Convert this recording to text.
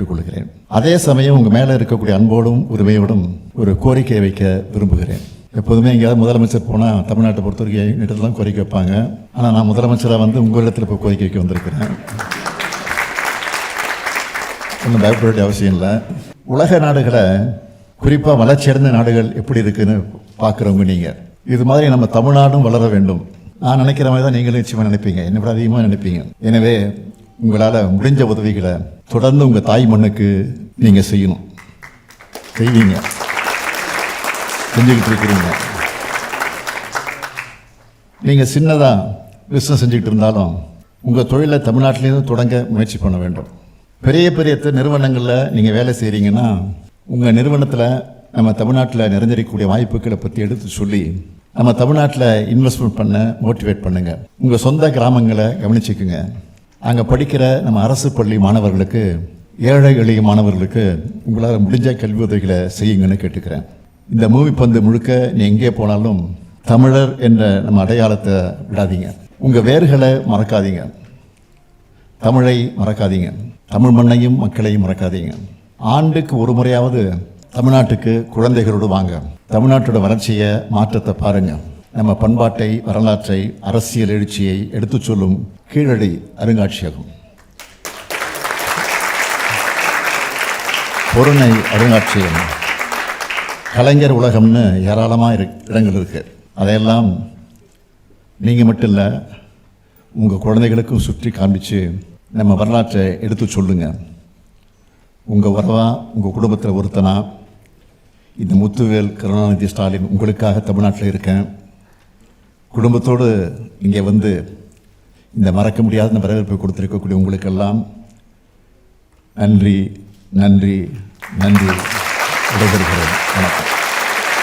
கேட்டுக்கொள்கிறேன். அதே சமயம் உங்கள் மேலே இருக்கக்கூடிய அன்போடும் உரிமையோடும் ஒரு கோரிக்கையை வைக்க விரும்புகிறேன். எப்போதுமே எங்கேயாவது முதலமைச்சர் போனால் தமிழ்நாட்டை பொறுத்த வரைக்கும் இடத்துலாம் கோரிக்கை வைப்பாங்க. ஆனால் நான் முதலமைச்சராக வந்து உங்கள் இடத்துல இப்போ கோரிக்கை வைக்க வந்திருக்கிறேன். ஒன்றும் பயப்பட வேண்டிய அவசியம் இல்லை. உலக நாடுகளை, குறிப்பாக வளர்ச்சியடைந்த நாடுகள் எப்படி இருக்குன்னு பார்க்குறவங்க நீங்கள், இது மாதிரி நம்ம தமிழ்நாடும் வளர வேண்டும். நான் நினைக்கிற மாதிரி தான் நீங்களும் நிச்சயமாக நினைப்பீங்க, என்னை விட அதிகமாக நினைப்பீங்க. எனவே உங்களால் முடிஞ்ச உதவிகளை தொடர்ந்து உங்கள் தாய் மண்ணுக்கு நீங்கள் செய்யணும். செய்வீங்க, செஞ்சுக்கிட்டு இருக்கிறீங்க. நீங்கள் சின்னதாக பிஸ்னஸ் செஞ்சுக்கிட்டு இருந்தாலும் உங்கள் தொழிலை தமிழ்நாட்டிலேருந்து தொடங்க முயற்சி பண்ண வேண்டும். பெரிய பெரிய நிறுவனங்களில் நீங்கள் வேலை செய்கிறீங்கன்னா உங்கள் நிறுவனத்தில் நம்ம தமிழ்நாட்டில் நிறைஞ்சிருக்கக்கூடிய வாய்ப்புகளை பற்றி எடுத்து சொல்லி நம்ம தமிழ்நாட்டில் இன்வெஸ்ட்மெண்ட் பண்ண மோட்டிவேட் பண்ணுங்கள். உங்கள் சொந்த கிராமங்களை கவனிச்சுக்குங்க. அங்கே படிக்கிற நம்ம அரசு பள்ளி மாணவர்களுக்கு, ஏழை எளிய மாணவர்களுக்கு உங்களால் முடிஞ்ச கல்வி உதவிகளை செய்யுங்கன்னு கேட்டுக்கிறேன். இந்த மூவி பந்து முழுக்க நீ எங்கே போனாலும் தமிழர் என்ற நம்ம அடையாளத்தை விடாதீங்க. உங்கள் வேர்களை மறக்காதீங்க, தமிழை மறக்காதீங்க, தமிழ் மண்ணையும் மக்களையும் மறக்காதீங்க. ஆண்டுக்கு ஒரு முறையாவது தமிழ்நாட்டுக்கு குழந்தைகளோடு வாங்க. தமிழ்நாட்டோட வளர்ச்சியை, மாற்றத்தை பாருங்க. நம்ம பண்பாட்டை, வரலாற்றை, அரசியல் எழுச்சியை எடுத்து சொல்லும் கீழடி அருங்காட்சியகம், பொருணை அருங்காட்சியகம், கலைஞர் உலகம்னு ஏராளமாக இடங்கள் இருக்கு. அதையெல்லாம் நீங்கள் மட்டும் இல்லை, உங்கள் குழந்தைகளுக்கும் சுற்றி காண்பிச்சு நம்ம வரலாற்றை எடுத்து சொல்லுங்க. உங்கள் வரவா, உங்கள் குடும்பத்தில் ஒருத்தனா இந்த முத்துவேல் கருணாநிதி ஸ்டாலின் உங்களுக்காக தமிழ்நாட்டில் இருக்கேன். குடும்பத்தோடு இங்கே வந்து இந்த மறக்க முடியாத வரவேற்பை கொடுத்திருக்கக்கூடிய உங்களுக்கெல்லாம் நன்றி, நன்றி, நன்றி. விடைபெறுகிறேன். வணக்கம்.